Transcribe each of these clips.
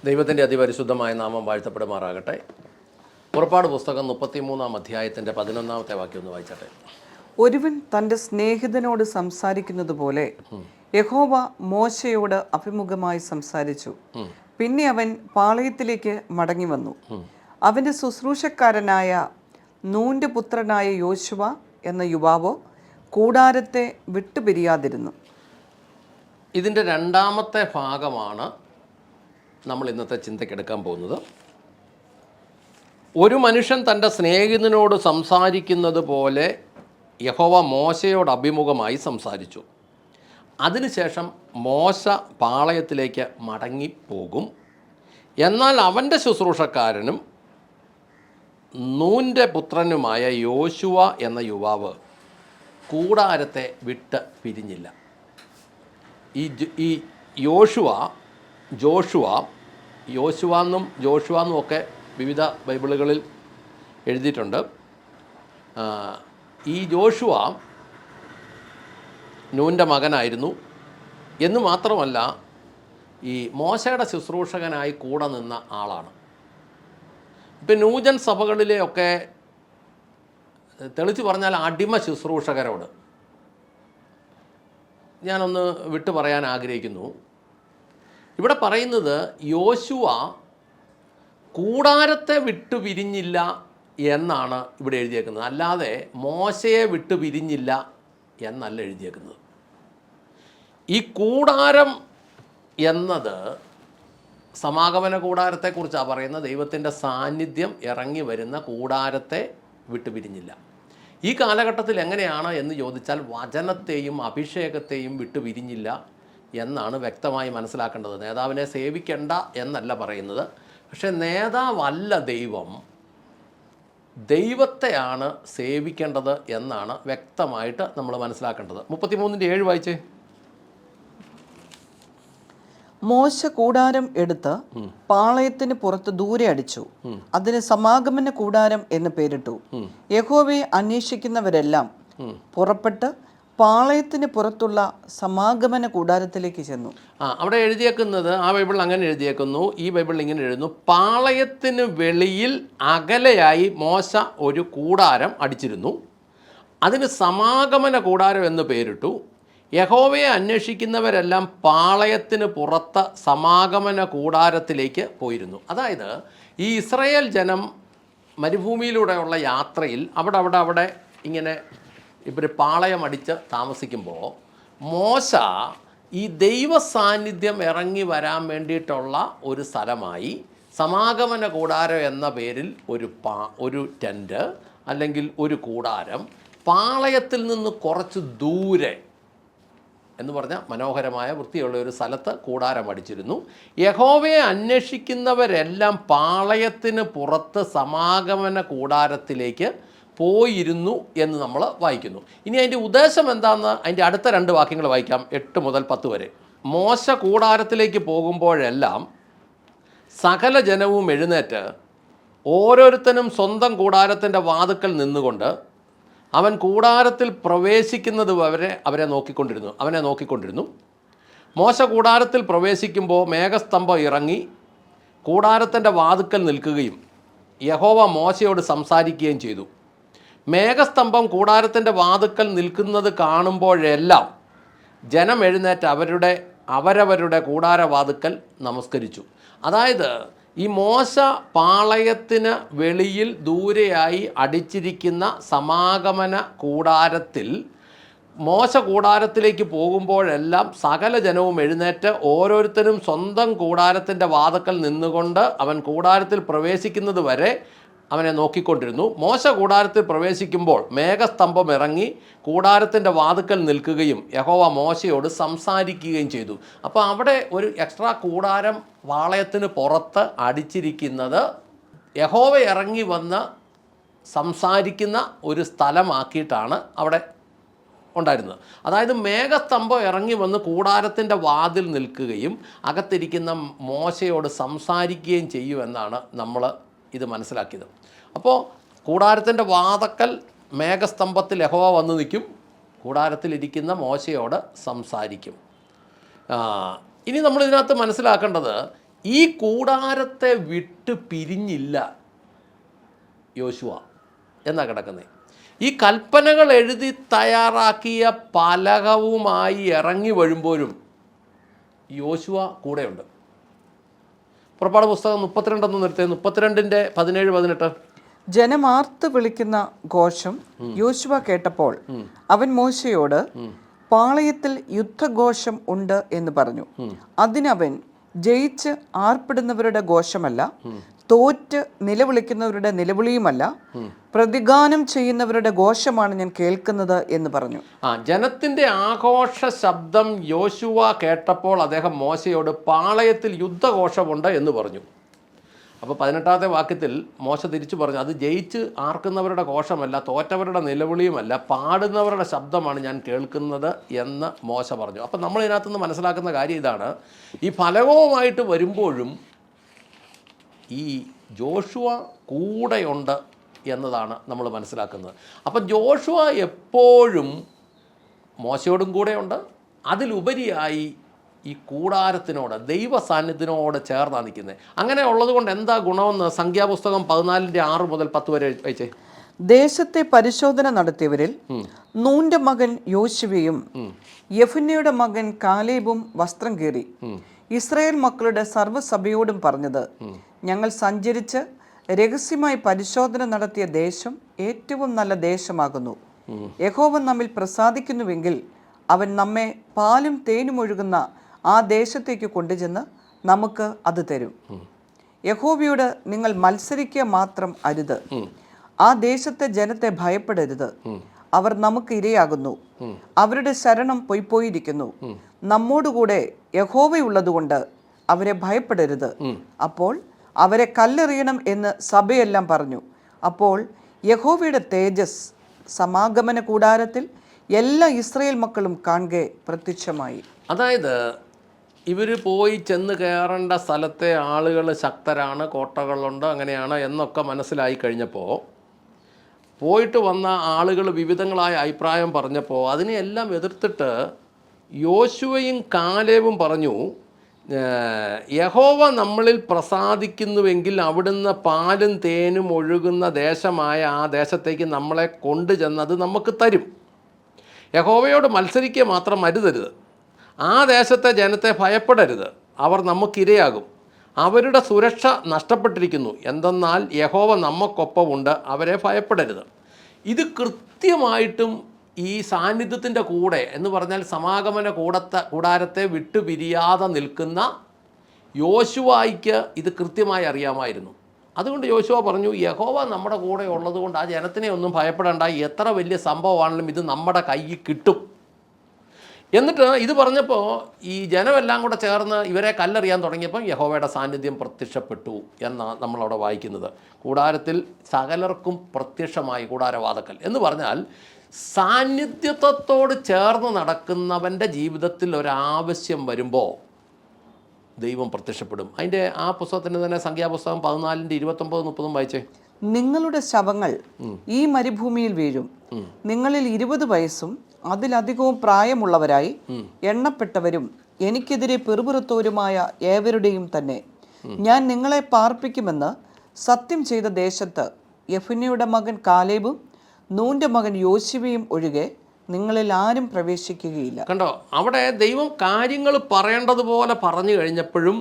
ദൈവത്തിൻ്റെ അതിപരിശുദ്ധമായ നാമം വാഴ്ത്തപ്പെടുമാറാകട്ടെ. പുറപ്പാട് പുസ്തകം 33-ാം അധ്യായത്തിൻ്റെ 11-ാമത്തെ വാക്യം ഒന്ന് വായിച്ചട്ടെ. ഒരുവൻ തൻ്റെ സ്നേഹിതനോട് സംസാരിക്കുന്നത് പോലെ യഹോവ മോശയോട് അഭിമുഖമായി സംസാരിച്ചു. പിന്നെ അവൻ പാളയത്തിലേക്ക് മടങ്ങി വന്നു. അവൻ്റെ ശുശ്രൂഷക്കാരനായ നൂൻ്റെ പുത്രനായ യോശുവ എന്ന യുവാവോ കൂടാരത്തെ വിട്ടുപിരിയാതിരുന്നു. ഇതിൻ്റെ രണ്ടാമത്തെ ഭാഗമാണ് നമ്മൾ ഇന്നത്തെ ചിന്തയ്ക്കെടുക്കാൻ പോകുന്നത്. ഒരു മനുഷ്യൻ തൻ്റെ സ്നേഹിതനോട് സംസാരിക്കുന്നത് പോലെ യഹോവ മോശയോട് അഭിമുഖമായി സംസാരിച്ചു. അതിനുശേഷം മോശ പാളയത്തിലേക്ക് മടങ്ങിപ്പോകും. എന്നാൽ അവൻ്റെ ശുശ്രൂഷക്കാരനും നൂൻ്റെ പുത്രനുമായ യോശുവ എന്ന യുവാവ് കൂടാരത്തെ വിട്ട് പിരിഞ്ഞില്ല. ഈ യോശുവ എന്നും ഒക്കെ വിവിധ ബൈബിളുകളിൽ എഴുതിയിട്ടുണ്ട്. ഈ യോശുവ നൂൻ്റെ മകനായിരുന്നു എന്ന് മാത്രമല്ല, ഈ മോശയുടെ ശുശ്രൂഷകനായി കൂടെ നിന്ന ആളാണ്. ഇപ്പം നൂജൻ സഭകളിലെയൊക്കെ തെളിച്ച് പറഞ്ഞാൽ അടിമ ശുശ്രൂഷകരോട് ഞാനൊന്ന് വിട്ടു പറയാൻ ആഗ്രഹിക്കുന്നു. ഇവിടെ പറയുന്നത് യോശുവ കൂടാരത്തെ വിട്ടു പിരിഞ്ഞില്ല എന്നാണ് ഇവിടെ എഴുതിയേക്കുന്നത്, അല്ലാതെ മോശയെ വിട്ടു പിരിഞ്ഞില്ല എന്നല്ല എഴുതിയേക്കുന്നത്. ഈ കൂടാരം എന്നത് സമാഗമന കൂടാരത്തെക്കുറിച്ചാണ് പറയുന്നത്. ദൈവത്തിൻ്റെ സാന്നിധ്യം ഇറങ്ങി വരുന്ന കൂടാരത്തെ വിട്ടുപിരിഞ്ഞില്ല. ഈ കാലഘട്ടത്തിൽ എങ്ങനെയാണ് എന്ന് ചോദിച്ചാൽ വചനത്തെയും അഭിഷേകത്തെയും വിട്ടുപിരിഞ്ഞില്ല എന്നാണ് വ്യക്തമായി മനസ്സിലാക്കേണ്ടത്. നേതാവിനെ സേവിക്കേണ്ട എന്നല്ല പറയുന്നത്, പക്ഷേ നേതാവല്ല ദൈവം, ദൈവത്തെയാണ് സേവിക്കേണ്ടത് എന്നാണ് വ്യക്തമായിട്ട് നമ്മൾ മനസ്സിലാക്കേണ്ടത്. 33-7 വായിച്ചേ. മോശ കൂടാരം എടുത്ത് പാളയത്തിന് പുറത്ത് ദൂരെ അടിച്ചു. അതിന് സമാഗമന കൂടാരം എന്ന് പേരിട്ടു. യഹോവയെ അന്വേഷിക്കുന്നവരെല്ലാം പുറപ്പെട്ട് പാളയത്തിന് പുറത്തുള്ള സമാഗമന കൂടാരത്തിലേക്ക് ചെന്നു. അവിടെ എഴുതിയേക്കുന്നത്, ആ ബൈബിളിൽ അങ്ങനെ എഴുതിയേക്കുന്നു, ഈ ബൈബിളിൽ ഇങ്ങനെ എഴുതുന്നു: പാളയത്തിന് വെളിയിൽ അകലെയായി മോശ ഒരു കൂടാരം അടിച്ചിരുന്നു. അതിന് സമാഗമന കൂടാരം എന്ന് പേരിട്ടു. യഹോവയെ അന്വേഷിക്കുന്നവരെല്ലാം പാളയത്തിന് പുറത്ത് സമാഗമന കൂടാരത്തിലേക്ക് പോയിരുന്നു. അതായത് ഈ ഇസ്രായേൽ ജനം മരുഭൂമിയിലൂടെയുള്ള യാത്രയിൽ അവിടെ ഇങ്ങനെ ഇവർ പാളയം അടിച്ച് താമസിക്കുമ്പോൾ മോശ ഈ ദൈവ സാന്നിധ്യം ഇറങ്ങി വരാൻ വേണ്ടിയിട്ടുള്ള ഒരു സ്ഥലമായി സമാഗമന കൂടാരം എന്ന പേരിൽ ഒരു ടെൻറ്റ് അല്ലെങ്കിൽ ഒരു കൂടാരം പാളയത്തിൽ നിന്ന് കുറച്ച് ദൂരെ എന്ന് പറഞ്ഞാൽ മനോഹരമായ വൃത്തിയുള്ള ഒരു സ്ഥലത്ത് കൂടാരം അടിച്ചിരുന്നു. യഹോവയെ അന്വേഷിക്കുന്നവരെല്ലാം പാളയത്തിന് പുറത്ത് സമാഗമന കൂടാരത്തിലേക്ക് പോയിരുന്നു എന്ന് നമ്മൾ വായിക്കുന്നു. ഇനി അതിൻ്റെ ഉദ്ദേശം എന്താണെന്ന് അതിൻ്റെ അടുത്ത 2 വാക്യങ്ങൾ വായിക്കാം, 8 മുതൽ 10 വരെ. മോശ കൂടാരത്തിലേക്ക് പോകുമ്പോഴെല്ലാം സകല ജനവും എഴുന്നേറ്റ് ഓരോരുത്തനും സ്വന്തം കൂടാരത്തിൻ്റെ വാതുക്കൽ നിന്നുകൊണ്ട് അവൻ കൂടാരത്തിൽ പ്രവേശിക്കുന്നത് വരെ അവനെ നോക്കിക്കൊണ്ടിരുന്നു. മോശ കൂടാരത്തിൽ പ്രവേശിക്കുമ്പോൾ മേഘസ്തംഭം ഇറങ്ങി കൂടാരത്തിൻ്റെ വാതുക്കൽ നിൽക്കുകയും യഹോവ മോശയോട് സംസാരിക്കുകയും ചെയ്തു. മേഘസ്തംഭം കൂടാരത്തിൻ്റെ വാതുക്കൽ നിൽക്കുന്നത് കാണുമ്പോഴെല്ലാം ജനം എഴുന്നേറ്റ് അവരവരുടെ കൂടാരവാതുക്കൽ നമസ്കരിച്ചു. അതായത് ഈ മോശ പാളയത്തിന് വെളിയിൽ ദൂരെയായി അടിച്ചിരിക്കുന്ന സമാഗമന കൂടാരത്തിൽ മോശ കൂടാരത്തിലേക്ക് പോകുമ്പോഴെല്ലാം സകല ജനവും എഴുന്നേറ്റ് ഓരോരുത്തരും സ്വന്തം കൂടാരത്തിൻ്റെ വാതുക്കൽ നിന്നുകൊണ്ട് അവൻ കൂടാരത്തിൽ പ്രവേശിക്കുന്നത് വരെ അവനെ നോക്കിക്കൊണ്ടിരുന്നു. മോശ കൂടാരത്തിൽ പ്രവേശിക്കുമ്പോൾ മേഘസ്തംഭം ഇറങ്ങി കൂടാരത്തിൻ്റെ വാതുക്കൽ നിൽക്കുകയും യഹോവ മോശയോട് സംസാരിക്കുകയും ചെയ്തു. അപ്പോൾ അവിടെ ഒരു എക്സ്ട്രാ കൂടാരം പാളയത്തിന് പുറത്ത് അടിച്ചിരിക്കുന്നത് യഹോവ ഇറങ്ങി വന്ന് സംസാരിക്കുന്ന ഒരു സ്ഥലമാക്കിയിട്ടാണ് അവിടെ ഉണ്ടായിരുന്നത്. അതായത് മേഘസ്തംഭം ഇറങ്ങി വന്ന് കൂടാരത്തിൻ്റെ വാതിൽ നിൽക്കുകയും അകത്തിരിക്കുന്ന മോശയോട് സംസാരിക്കുകയും ചെയ്യുമെന്നാണ് നമ്മൾ ഇത് മനസ്സിലാക്കിയത്. അപ്പോൾ കൂടാരത്തിൻ്റെ വാതക്കൽ മേഘസ്തംഭത്തിൽ യഹോവ വന്ന് നിൽക്കും, കൂടാരത്തിലിരിക്കുന്ന മോശയോട് സംസാരിക്കും. ഇനി നമ്മളിതിനകത്ത് മനസ്സിലാക്കേണ്ടത്, ഈ കൂടാരത്തെ വിട്ട് പിരിഞ്ഞില്ല യോശുവ എന്നാ കിടക്കുന്നത്. ഈ കൽപ്പനകൾ എഴുതി തയ്യാറാക്കിയ പലകവുമായി ഇറങ്ങി വരുമ്പോഴും യോശുവ കൂടെയുണ്ട്. പുറപ്പാട് പുസ്തകം 32 നിർത്തി, 32:17-18. ജനമാർത്ത് വിളിക്കുന്ന ഘോഷം യോശുവ കേട്ടപ്പോൾ അവൻ മോശയോട്, പാളയത്തിൽ യുദ്ധഘോഷം ഉണ്ട് എന്ന് പറഞ്ഞു. അതിനവൻ, ജയിച്ച് ആർപ്പിടുന്നവരുടെ ഘോഷമല്ല, തോറ്റ് നിലവിളിക്കുന്നവരുടെ നിലവിളിയുമല്ല, പ്രതിഗാനം ചെയ്യുന്നവരുടെ ഘോഷമാണ് ഞാൻ കേൾക്കുന്നത് എന്ന് പറഞ്ഞു. ജനത്തിന്റെ ആഘോഷ ശബ്ദം യോശുവ കേട്ടപ്പോൾ അദ്ദേഹം മോശയോട്, പാളയത്തിൽ യുദ്ധഘോഷമുണ്ട് എന്ന് പറഞ്ഞു. അപ്പോൾ 18-ാമത്തെ വാക്യത്തിൽ മോശ തിരിച്ചു പറഞ്ഞു, അത് ജയിച്ച് ആർക്കുന്നവരുടെ ഘോഷമല്ല, തോറ്റവരുടെ നിലവിളിയുമല്ല, പാടുന്നവരുടെ ശബ്ദമാണ് ഞാൻ കേൾക്കുന്നത് എന്ന് മോശ പറഞ്ഞു. അപ്പം നമ്മൾ ഇതിനകത്തുനിന്ന് മനസ്സിലാക്കുന്ന കാര്യം ഇതാണ്, ഈ ഫലകവുമായിട്ട് വരുമ്പോഴും ഈ ജോഷുവ കൂടെയുണ്ട് എന്നതാണ് നമ്മൾ മനസ്സിലാക്കുന്നത്. അപ്പം ജോഷുവ എപ്പോഴും മോശയോടും കൂടെയുണ്ട്. അതിലുപരിയായി ഈ കൂടാരത്തിനോട്, ദൈവ സാന്നിധ്യത്തിനോട് ചേർന്നാണ് നിൽക്കുന്നത്. അങ്ങനെ ഉള്ളത് കൊണ്ട് എന്താ ഗുണമെന്ന് സംഖ്യാപുസ്തകം 14:6-10 വരെ വായിച്ചേ. ദേശത്തെ പരിശോധന നടത്തിയവരിൽ നൂന്റെ മകൻ യോശുവയും യെഫുന്നെയുടെ മകൻ കാലേബും വസ്ത്രം കീറി ഇസ്രായേൽ മക്കളുടെ സർവ്വസഭയോടും പറഞ്ഞത്, ഞങ്ങൾ സഞ്ചരിച്ച് രഹസ്യമായി പരിശോധന നടത്തിയ ദേശം ഏറ്റവും നല്ല ദേശമാകുന്നു. യഹോവ നമ്മിൽ പ്രസാദിക്കുന്നുവെങ്കിൽ അവൻ നമ്മെ പാലും തേനും ഒഴുകുന്ന ആ ദേശത്തേക്ക് കൊണ്ടുചെന്ന് നമുക്ക് അത് തരും. യഹോവയോട് നിങ്ങൾ മത്സരിക്കുക മാത്രം അരുത്. ആ ദേശത്തെ ജനത്തെ ഭയപ്പെടരുത്. അവർ നമുക്ക് ഇരയാകുന്നു. അവരുടെ ശരണം പൊയ്പോയിരിക്കുന്നു. നമ്മോടുകൂടെ യഹോവയുള്ളതുകൊണ്ട് അവരെ ഭയപ്പെടരുത്. അപ്പോൾ അവരെ കല്ലെറിയണം എന്ന് സഭയെല്ലാം പറഞ്ഞു. അപ്പോൾ യഹോവയുടെ തേജസ് സമാഗമന കൂടാരത്തിൽ എല്ലാ ഇസ്രായേൽ മക്കളും കാണെ പ്രത്യക്ഷമായി. അതായത് ഇവർ പോയി ചെന്ന് കയറേണ്ട സ്ഥലത്തെ ആളുകൾ ശക്തരാണ്, കോട്ടകളുണ്ട്, അങ്ങനെയാണ് എന്നൊക്കെ മനസ്സിലായി കഴിഞ്ഞപ്പോൾ, പോയിട്ട് വന്ന ആളുകൾ വിവിധങ്ങളായ അഭിപ്രായം പറഞ്ഞപ്പോൾ അതിനെയെല്ലാം എതിർത്തിട്ട് യോശുവയും കാലേബും പറഞ്ഞു, യഹോവ നമ്മളിൽ പ്രസാദിക്കുന്നുവെങ്കിൽ അവിടുന്ന് പാലും തേനും ഒഴുകുന്ന ദേശമായ ആ ദേശത്തേക്ക് നമ്മളെ കൊണ്ടുചെന്നത് നമുക്ക് തരും. യഹോവയോട് മത്സരിക്കുക മാത്രം അരുതരുത്. ആ ദേശത്തെ ജനത്തെ ഭയപ്പെടരുത്. അവർ നമുക്കിരയാകും. അവരുടെ സുരക്ഷ നഷ്ടപ്പെട്ടിരിക്കുന്നു. എന്തെന്നാൽ യഹോവ നമുക്കൊപ്പമുണ്ട്. അവരെ ഭയപ്പെടരുത്. ഇത് കൃത്യമായിട്ടും ഈ സാന്നിധ്യത്തിൻ്റെ കൂടെ എന്ന് പറഞ്ഞാൽ സമാഗമന കൂടാരത്തെ വിട്ടുപിരിയാതെ നിൽക്കുന്ന യോശുവായ്ക്ക് ഇത് കൃത്യമായി അറിയാമായിരുന്നു. അതുകൊണ്ട് യോശുവ പറഞ്ഞു, യഹോവ നമ്മുടെ കൂടെ ഉള്ളത് കൊണ്ട് ആ ജനത്തിനെ ഒന്നും ഭയപ്പെടേണ്ട. എത്ര വലിയ സംഭവമാണെങ്കിലും ഇത് നമ്മുടെ കയ്യിൽ കിട്ടും. എന്നിട്ട് ഇത് പറഞ്ഞപ്പോൾ ഈ ജനമെല്ലാം കൂടെ ചേർന്ന് ഇവരെ കല്ലെറിയാൻ തുടങ്ങിയപ്പോൾ യഹോവയുടെ സാന്നിധ്യം പ്രത്യക്ഷപ്പെട്ടു എന്നാണ് നമ്മളവിടെ വായിക്കുന്നത്. കൂടാരത്തിൽ സകലർക്കും പ്രത്യക്ഷമായി കൂടാരവാതക്കൽ എന്ന് പറഞ്ഞാൽ സാന്നിധ്യത്തോട് ചേർന്ന് നടക്കുന്നവൻ്റെ ജീവിതത്തിൽ ഒരാവശ്യം വരുമ്പോൾ ദൈവം പ്രത്യക്ഷപ്പെടും. അതിൻ്റെ ആ പുസ്തകത്തിന് തന്നെ സംഖ്യാപുസ്തകം 14:29-30 വായിച്ചേ. നിങ്ങളുടെ ശവങ്ങൾ ഈ മരുഭൂമിയിൽ വീഴും. നിങ്ങളിൽ 20 വയസ്സും അതിലധികവും പ്രായമുള്ളവരായി എണ്ണപ്പെട്ടവരും എനിക്കെതിരെ പിറുപിറുത്തോരുമായ ഏവരുടെയും തന്നെ ഞാൻ നിങ്ങളെ പാർപ്പിക്കുമെന്ന് സത്യം ചെയ്ത ദേശത്ത് യെഫുന്നെയുടെ മകൻ കാലേബും നൂന്റെ മകൻ യോശുവയും ഒഴികെ നിങ്ങളിൽ ആരും പ്രവേശിക്കുകയില്ല. കണ്ടോ, അവിടെ ദൈവം കാര്യങ്ങൾ പറയേണ്ടതുപോലെ പറഞ്ഞു കഴിഞ്ഞപ്പോഴും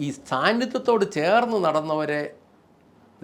ഈ സാന്നിധ്യത്തോട് ചേർന്ന് നടന്നവരെ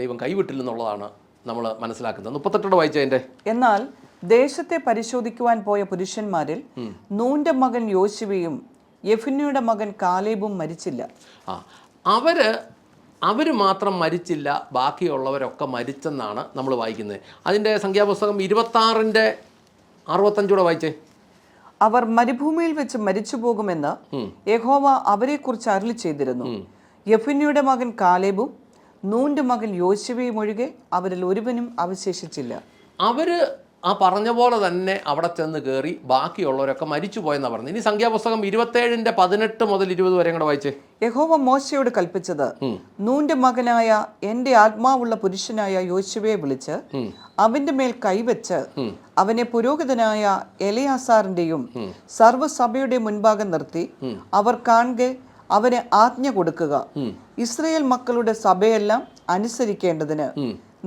ദൈവം കൈവിട്ടില്ലെന്നുള്ളതാണ് നമ്മൾ മനസ്സിലാക്കുന്നത്. 38 വായിച്ചതിൻ്റെ. എന്നാൽ ദേശത്തെ പരിശോധിക്കുവാൻ പോയ പുരുഷന്മാരിൽ നൂന്റെ മകൻ യോശുവയും യെഫുന്നെയുടെ മകൻ കാലേബും മരിച്ചില്ല. അവർ മാത്രം മരിച്ചില്ല, ബാക്കിയുള്ളവരൊക്കെ മരിച്ചെന്നാണ് നമ്മൾ വായിക്കുന്നത്. അതിൻ്റെ സംഖ്യാപുസ്തകം 26:65 വായിച്ചേ. അവർ മരുഭൂമിയിൽ വെച്ച് മരിച്ചു പോകുമെന്ന് യഹോവ അവരെക്കുറിച്ച് അരുളി ചെയ്തിരുന്നു. യെഫുന്നെയുടെ മകൻ കാലേബും നൂന്റെ മകൻ യോശുവയും ഒഴികെ അവരിൽ ഒരുവനും അവശേഷിച്ചില്ല. അവർ ആ പറഞ്ഞ പോലെ തന്നെ അവിടെ ചെന്ന് കയറി ബാക്കിയുള്ളവരൊക്കെ മരിച്ചു പോയെന്നാണ് പറഞ്ഞത്. ഇനി സംഖ്യാപുസ്തകം 27:18-20 വരെ കൂടെ വായിച്ചേ. യഹോവ മോശയോട് കൽപ്പിച്ചത്, നൂന്റെ മകനായ എന്റെ ആത്മാവുള്ള പുരുഷനായ യോശുവയെ വിളിച്ച് അവന്റെ മേൽ കൈവച്ച് അവനെ പുരോഹിതനായ എലെയാസാറിന്റെയും സർവ്വസഭയുടെ മുൻപാകെ നിർത്തി അവർ കാണെ അവന് ആജ്ഞ കൊടുക്കുക. ഇസ്രയേൽ മക്കളുടെ സഭയെല്ലാം അനുസരിക്കേണ്ടതിന്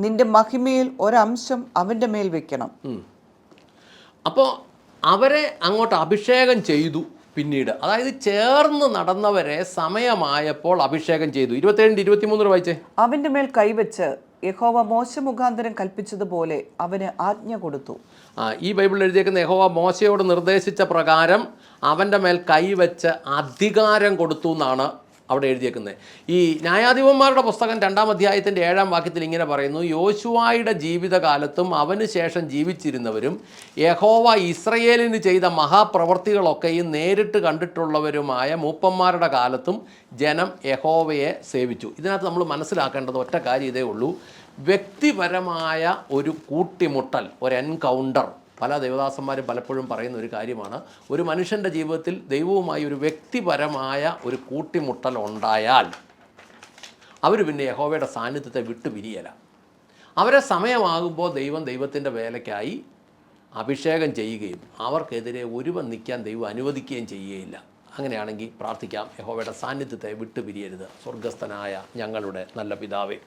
നിന്റെ മഹിമയിൽ ഒരംശം അവന്റെ മേൽ വെക്കണം. അപ്പോൾ അവരെ അങ്ങോട്ട് അഭിഷേകം ചെയ്തു. പിന്നീട് അതായത് ചേർന്ന് നടന്നവരെ സമയമായപ്പോൾ അഭിഷേകം ചെയ്തു. 27-23 വായിച്ചേ. അവന്റെ മേൽ കൈവച്ച് യഹോവ മോശെ മുഖാന്തരം കൽപ്പിച്ചതുപോലെ അവന് ആജ്ഞ കൊടുത്തു. ഈ ബൈബിളിൽ എഴുതിയേക്കുന്ന യഹോവ മോശയോട് നിർദ്ദേശിച്ച പ്രകാരം അവൻ്റെ മേൽ കൈവച്ച് അധികാരം കൊടുത്തു എന്നാണ് അവിടെ എഴുതിയേക്കുന്നത്. ഈ ന്യായാധിപന്മാരുടെ പുസ്തകം 2-ാം അധ്യായത്തിൻ്റെ 7-ാം വാക്യത്തിൽ ഇങ്ങനെ പറയുന്നു: യോശുവായുടെ ജീവിതകാലത്തും അവന് ശേഷം ജീവിച്ചിരുന്നവരും യഹോവ ഇസ്രയേലിന് ചെയ്ത മഹാപ്രവൃത്തികളൊക്കെയും നേരിട്ട് കണ്ടിട്ടുള്ളവരുമായ മൂപ്പന്മാരുടെ കാലത്തും ജനം യഹോവയെ സേവിച്ചു. ഇതിനകത്ത് നമ്മൾ മനസ്സിലാക്കേണ്ടത് ഒറ്റ കാര്യം ഇതേ ഉള്ളൂ: വ്യക്തിപരമായ ഒരു കൂട്ടിമുട്ടൽ, ഒരു എൻകൗണ്ടർ. പല ദേവദാസന്മാരും പലപ്പോഴും പറയുന്ന ഒരു കാര്യമാണ്, ഒരു മനുഷ്യൻ്റെ ജീവിതത്തിൽ ദൈവവുമായി ഒരു വ്യക്തിപരമായ ഒരു കൂട്ടിമുട്ടൽ ഉണ്ടായാൽ അവർ പിന്നെ യഹോവയുടെ സാന്നിധ്യത്തെ വിട്ടു പിരിയല. അവരെ സമയമാകുമ്പോൾ ദൈവത്തിൻ്റെ വേലയ്ക്കായി അഭിഷേകം ചെയ്യുകയും അവർക്കെതിരെ ഒരുവൻ നിൽക്കാൻ ദൈവം അനുവദിക്കുകയും ചെയ്യുകയില്ല. അങ്ങനെയാണെങ്കിൽ പ്രാർത്ഥിക്കാം, യഹോവയുടെ സാന്നിധ്യത്തെ വിട്ടു പിരിയരുത്. സ്വർഗസ്ഥനായ ഞങ്ങളുടെ നല്ല പിതാവേ,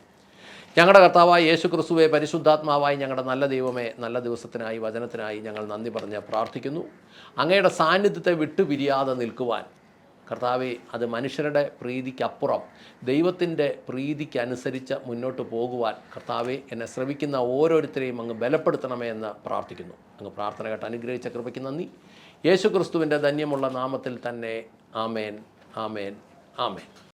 ഞങ്ങളുടെ കർത്താവായ യേശു ക്രിസ്തുവേ, പരിശുദ്ധാത്മാവായി ഞങ്ങളുടെ നല്ല ദൈവമേ, നല്ല ദിവസത്തിനായി വചനത്തിനായി ഞങ്ങൾ നന്ദി പറഞ്ഞ് പ്രാർത്ഥിക്കുന്നു. അങ്ങയുടെ സാന്നിധ്യത്തെ വിട്ടുപിരിയാതെ നിൽക്കുവാൻ കർത്താവേ, അത് മനുഷ്യരുടെ പ്രീതിക്കപ്പുറം ദൈവത്തിൻ്റെ പ്രീതിക്കനുസരിച്ച് മുന്നോട്ട് പോകുവാൻ കർത്താവേ, എന്നെ ശ്രമിക്കുന്ന ഓരോരുത്തരെയും അങ്ങ് ബലപ്പെടുത്തണമേ എന്ന് പ്രാർത്ഥിക്കുന്നു. അങ്ങ് പ്രാർത്ഥന കേട്ട് അനുഗ്രഹിച്ച കൃപയ്ക്ക് നന്ദി. യേശു ക്രിസ്തുവിൻ്റെ ധന്യമുള്ള നാമത്തിൽ തന്നെ. ആമേൻ, ആമേൻ, ആമേൻ.